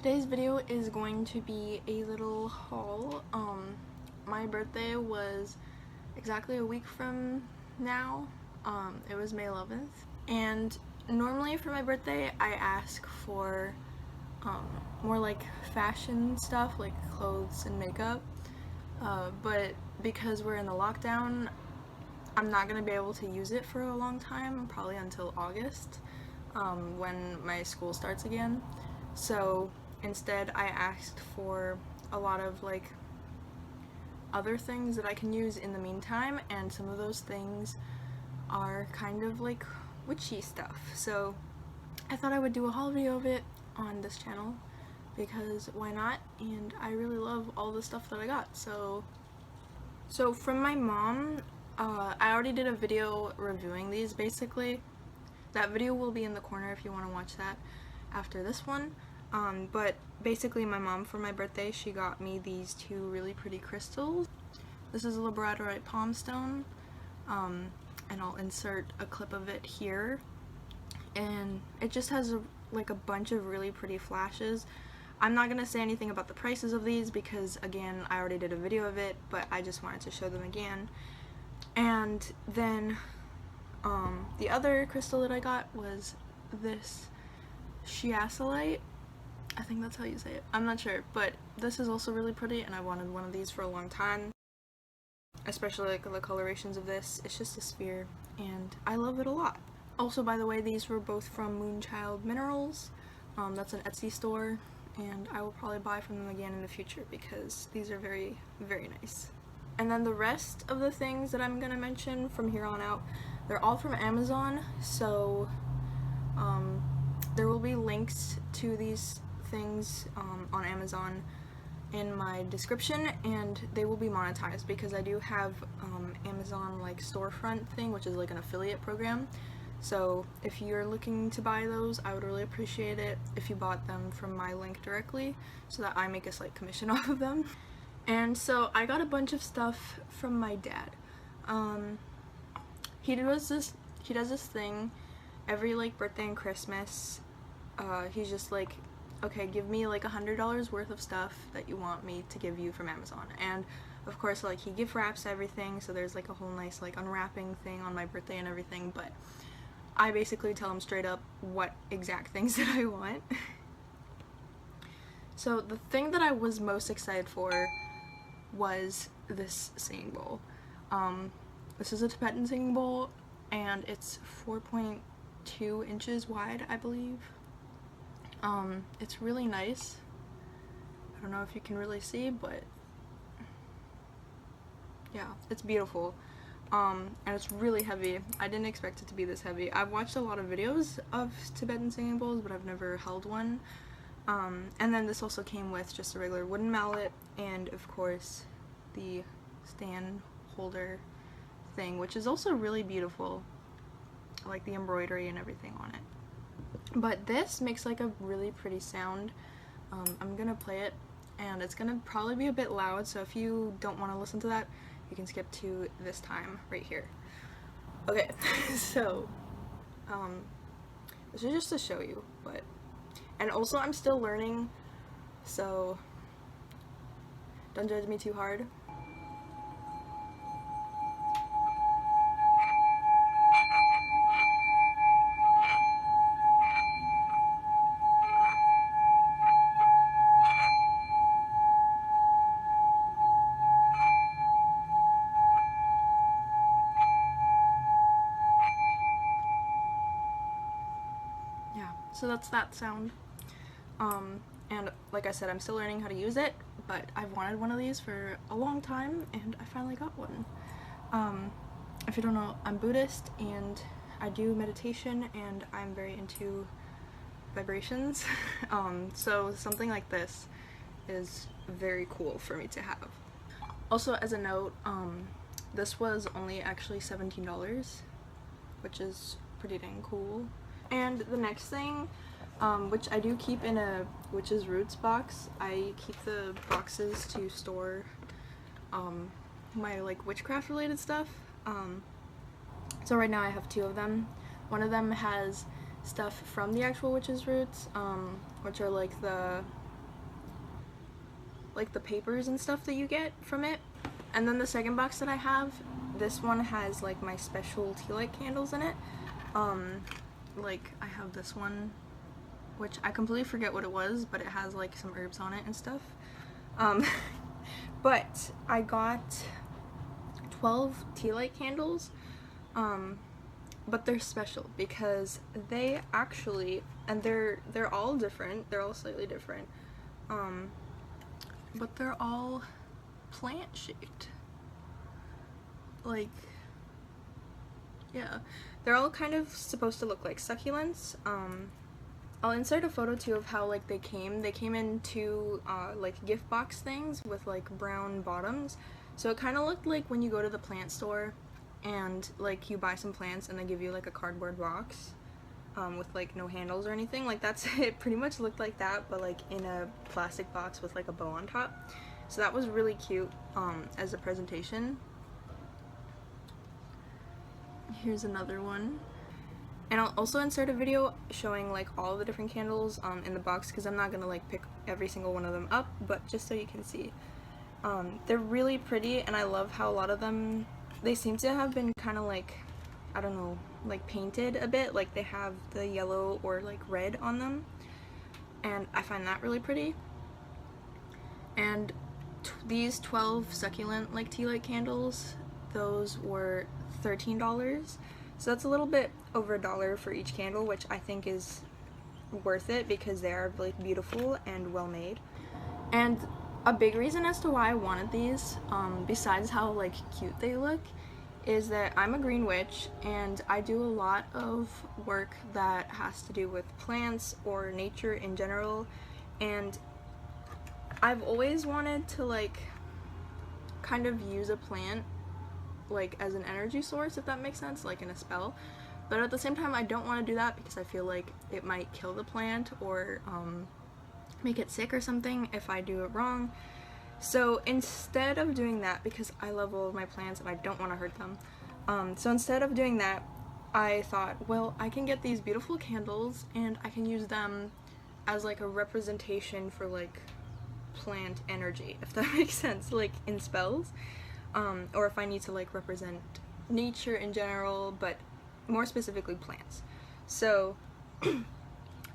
Today's video is going to be a little haul. My birthday was exactly a week from now. It was May 11th. And normally for my birthday I ask for more like fashion stuff, like clothes and makeup. But because we're in the lockdown, I'm not going to be able to use it for a long time, probably until August, when my school starts again. So instead I asked for a lot of like other things that I can use in the meantime, and some of those things are kind of like witchy stuff. So I thought I would do a haul video of it on this channel because why not? And I really love all the stuff that I got. So from my mom, I already did a video reviewing these basically. That video will be in the corner if you want to watch that after this one. But basically my mom for my birthday, she got me these two really pretty crystals. This is a labradorite palm stone, and I'll insert a clip of it here. And it just has like a bunch of really pretty flashes. I'm not going to say anything about the prices of these because again I already did a video of it, but I just wanted to show them again. And then the other crystal that I got was this chiasolite. I think that's how you say it. I'm not sure, but this is also really pretty and I wanted one of these for a long time. Especially like the colorations of this. It's just a sphere and I love it a lot. Also, by the way, these were both from Moonchild Minerals. That's an Etsy store and I will probably buy from them again in the future because these are very, very nice. And then the rest of the things that I'm gonna mention from here on out, they're all from Amazon, so there will be links to these things on Amazon in my description, and they will be monetized because I do have Amazon like storefront thing, which is like an affiliate program. So if you're looking to buy those, I would really appreciate it if you bought them from my link directly so that I make a slight commission off of them. And so I got a bunch of stuff from my dad. He does this thing every like birthday and Christmas. He's just like, okay, give me like $100 worth of stuff that you want me to give you from Amazon. And of course, like, he gift wraps everything, so there's like a whole nice like unwrapping thing on my birthday and everything, but I basically tell him straight up what exact things that I want. So the thing that I was most excited for was this singing bowl. This is a Tibetan singing bowl and it's 4.2 inches wide, I believe. It's really nice. I don't know if you can really see, but yeah, it's beautiful. And it's really heavy. I didn't expect it to be this heavy. I've watched a lot of videos of Tibetan singing bowls, but I've never held one. And then this also came with just a regular wooden mallet and of course the stand holder thing, which is also really beautiful. I like the embroidery and everything on it. But this makes like a really pretty sound. I'm gonna play it and it's gonna probably be a bit loud, so if you don't want to listen to that, you can skip to this time right here. Okay, so this is just to show you, but and also I'm still learning, so don't judge me too hard. Yeah, so that's that sound. And like I said, I'm still learning how to use it, but I've wanted one of these for a long time and I finally got one. If you don't know, I'm Buddhist and I do meditation and I'm very into vibrations. So something like this is very cool for me to have. Also, as a note, this was only actually $17, which is pretty dang cool. And the next thing, which I do keep in a Witch's Roots box. I keep the boxes to store my like witchcraft related stuff. So right now I have two of them. One of them has stuff from the actual Witch's Roots, which are like the like the papers and stuff that you get from it. And then the second box that I have, this one has like my special tea light candles in it. Like I have this one, which I completely forget what it was, but it has like some herbs on it and stuff. But I got 12 tea light candles, but they're special because they actually, and they're all different, they're all slightly different, but they're all plant shaped. Like, yeah, they're all kind of supposed to look like succulents. I'll insert a photo too of how like they came in two like gift box things with like brown bottoms, so it kind of looked like when you go to the plant store and like you buy some plants and they give you like a cardboard box with like no handles or anything. Like that's it pretty much looked like that, but like in a plastic box with like a bow on top. So that was really cute as a presentation. Here's another one. And I'll also insert a video showing like all the different candles in the box, because I'm not gonna like pick every single one of them up, but just so you can see. They're really pretty, and I love how a lot of them, they seem to have been kind of like, I don't know, like painted a bit, like they have the yellow or like red on them, and I find that really pretty. And these 12 succulent like tea light candles, those were $13. So that's a little bit over $1 for each candle, which I think is worth it because they are like beautiful and well made. And a big reason as to why I wanted these, besides how like cute they look, is that I'm a green witch and I do a lot of work that has to do with plants or nature in general, and I've always wanted to like kind of use a plant like as an energy source, if that makes sense, like in a spell. But at the same time, I don't want to do that because I feel like it might kill the plant or make it sick or something if I do it wrong. So instead of doing that, because I love all of my plants and I don't want to hurt them, so instead of doing that, I thought, well, I can get these beautiful candles and I can use them as like a representation for like plant energy, if that makes sense, like in spells. Or if I need to like represent nature in general, but more specifically plants. So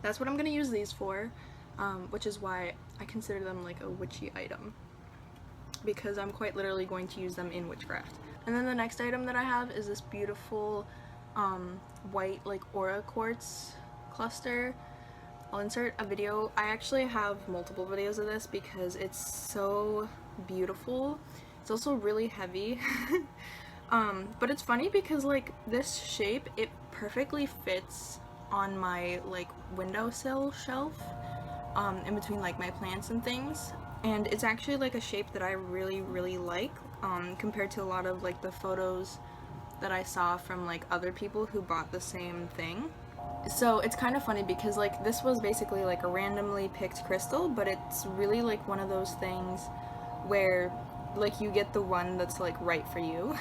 that's what I'm gonna use these for, which is why I consider them like a witchy item, because I'm quite literally going to use them in witchcraft. And then the next item that I have is this beautiful white like aura quartz cluster. I'll insert a video. I actually have multiple videos of this because it's so beautiful. It's also really heavy. But it's funny because like this shape, it perfectly fits on my like windowsill shelf in between like my plants and things, and it's actually like a shape that I really like compared to a lot of like the photos that I saw from like other people who bought the same thing. So it's kind of funny because like this was basically like a randomly picked crystal, but it's really like one of those things where like you get the one that's like right for you.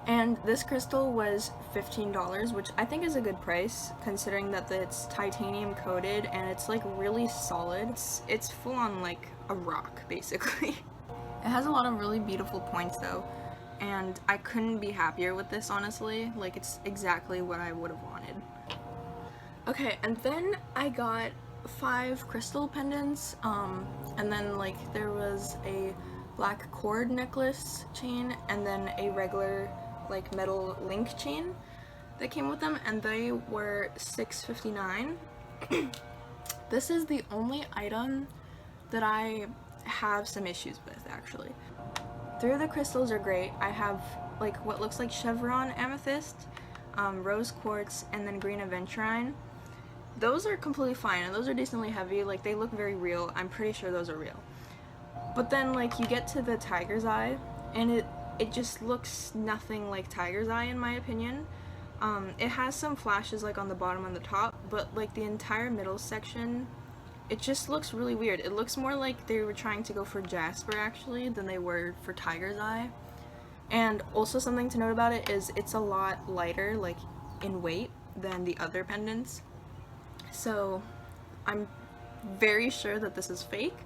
And this crystal was $15, which I think is a good price considering that it's titanium coated and it's like really solid. It's full on like a rock basically. It has a lot of really beautiful points though, and I couldn't be happier with this, honestly. Like it's exactly what I would have wanted. Okay, and then I got 5 crystal pendants, and then like there was a black cord necklace chain and then a regular like metal link chain that came with them, and they were $6.59. This is the only item that I have some issues with, actually. 3 of the crystals are great. I have like what looks like chevron amethyst, rose quartz, and then green aventurine. Those are completely fine, and those are decently heavy. Like they look very real. I'm pretty sure those are real. But then like you get to the tiger's eye and it just looks nothing like tiger's eye in my opinion. It has some flashes like on the bottom and the top, but like the entire middle section, it just looks really weird. It looks more like they were trying to go for jasper actually than they were for tiger's eye. And also something to note about it is it's a lot lighter like in weight than the other pendants. So I'm very sure that this is fake.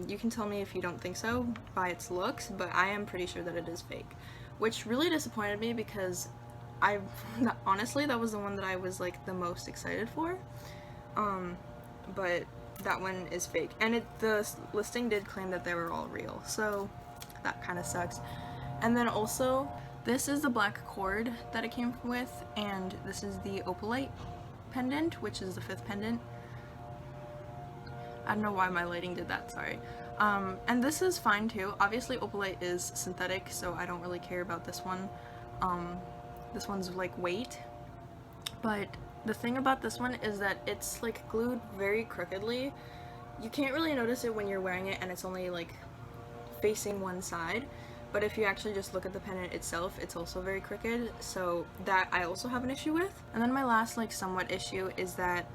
You can tell me if you don't think so by its looks, but I am pretty sure that it is fake, which really disappointed me because honestly, that was the one that I was like the most excited for. But that one is fake, and the listing did claim that they were all real, so that kind of sucks. And then also, this is the black cord that it came with, and this is the opalite pendant, which is the 5th pendant. I don't know why my lighting did that, sorry. And this is fine too. Obviously opalite is synthetic, so I don't really care about this one. This one's like weight, but the thing about this one is that it's like glued very crookedly. You can't really notice it when you're wearing it and it's only like facing one side, but if you actually just look at the pendant itself, it's also very crooked, so that I also have an issue with. And then my last like somewhat issue is that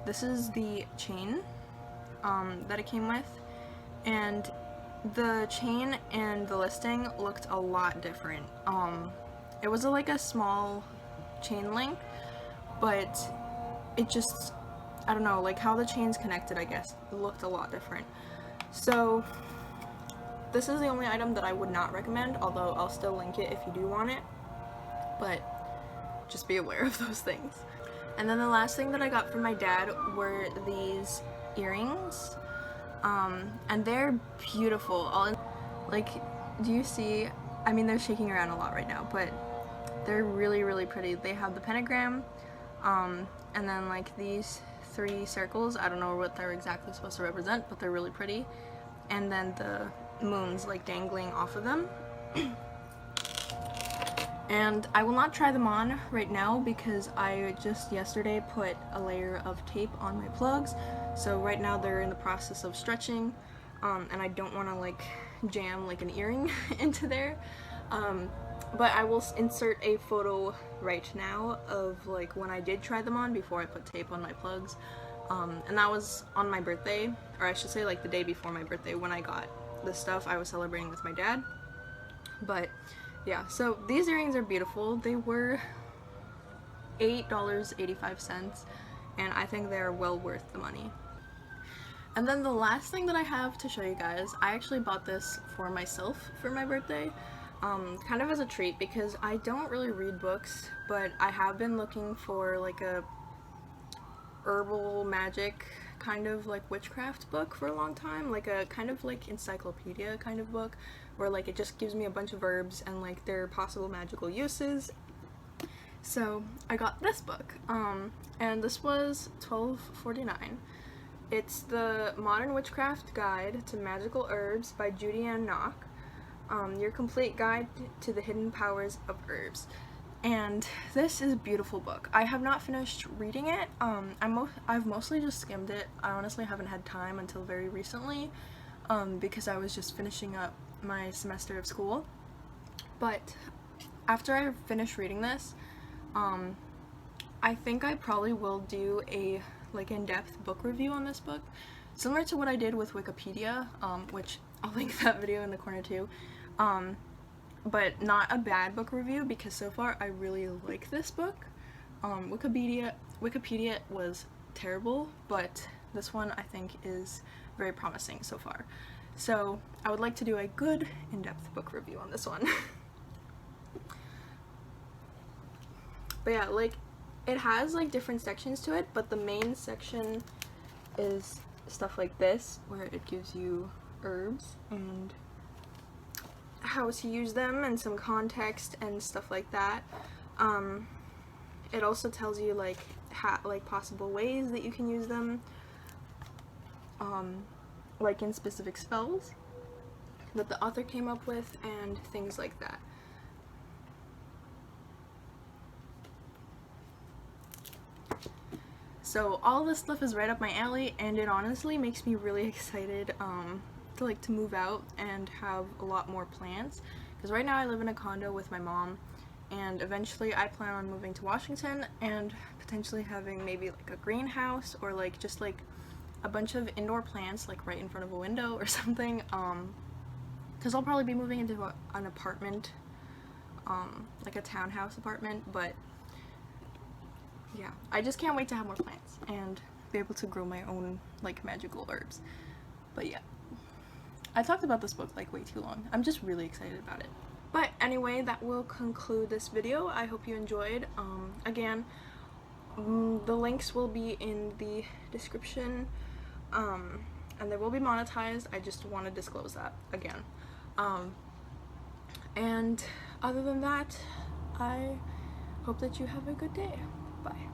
this is the chain that it came with, and the chain and the listing looked a lot different. It was like a small chain link, but it just, I don't know, like how the chain's connected, I guess, looked a lot different. So this is the only item that I would not recommend, although I'll still link it if you do want it, but just be aware of those things. And then the last thing that I got from my dad were these earrings, and they're beautiful. Like, do you see, I mean, they're shaking around a lot right now, but they're really, really pretty. They have the pentagram, and then like these 3 circles. I don't know what they're exactly supposed to represent, but they're really pretty. And then the moons like dangling off of them. And I will not try them on right now because I just yesterday put a layer of tape on my plugs, so right now they're in the process of stretching, and I don't want to like jam like an earring into there. But I will insert a photo right now of like when I did try them on before I put tape on my plugs, and that was on my birthday, or I should say like the day before my birthday when I got this stuff. I was celebrating with my dad. But yeah, so these earrings are beautiful. They were $8.85, and I think they're well worth the money. And then the last thing that I have to show you guys, I actually bought this for myself for my birthday. Kind of as a treat because I don't really read books, but I have been looking for like a herbal magic kind of like witchcraft book for a long time, like a kind of like encyclopedia kind of book where like it just gives me a bunch of herbs and like their possible magical uses. So I got this book, and this was $12.49. It's the Modern Witchcraft Guide to Magical Herbs by Judy Ann Nock. Your complete guide to the hidden powers of herbs. And this is a beautiful book. I have not finished reading it. I've mostly just skimmed it. I honestly haven't had time until very recently, because I was just finishing up my semester of school. But after I finish reading this, I think I probably will do a like in-depth book review on this book, similar to what I did with Wikipedia, which I'll link that video in the corner too. But not a bad book review because so far I really like this book. Wikipedia was terrible, but this one I think is very promising so far. So I would like to do a good in-depth book review on this one. But yeah, like it has like different sections to it, but the main section is stuff like this where it gives you herbs and how to use them and some context and stuff like that. It also tells you like possible ways that you can use them, like in specific spells that the author came up with and things like that. So all this stuff is right up my alley, and it honestly makes me really excited to move out and have a lot more plants, because right now I live in a condo with my mom, and eventually I plan on moving to Washington and potentially having maybe like a greenhouse or like just like a bunch of indoor plants like right in front of a window or something, because I'll probably be moving into an apartment, like a townhouse apartment. But yeah, I just can't wait to have more plants and be able to grow my own like magical herbs. But yeah. I talked about this book like way too long. I'm just really excited about it. But anyway, that will conclude this video. I hope you enjoyed. Again, the links will be in the description, and they will be monetized. I just want to disclose that again. And other than that, I hope that you have a good day. Bye.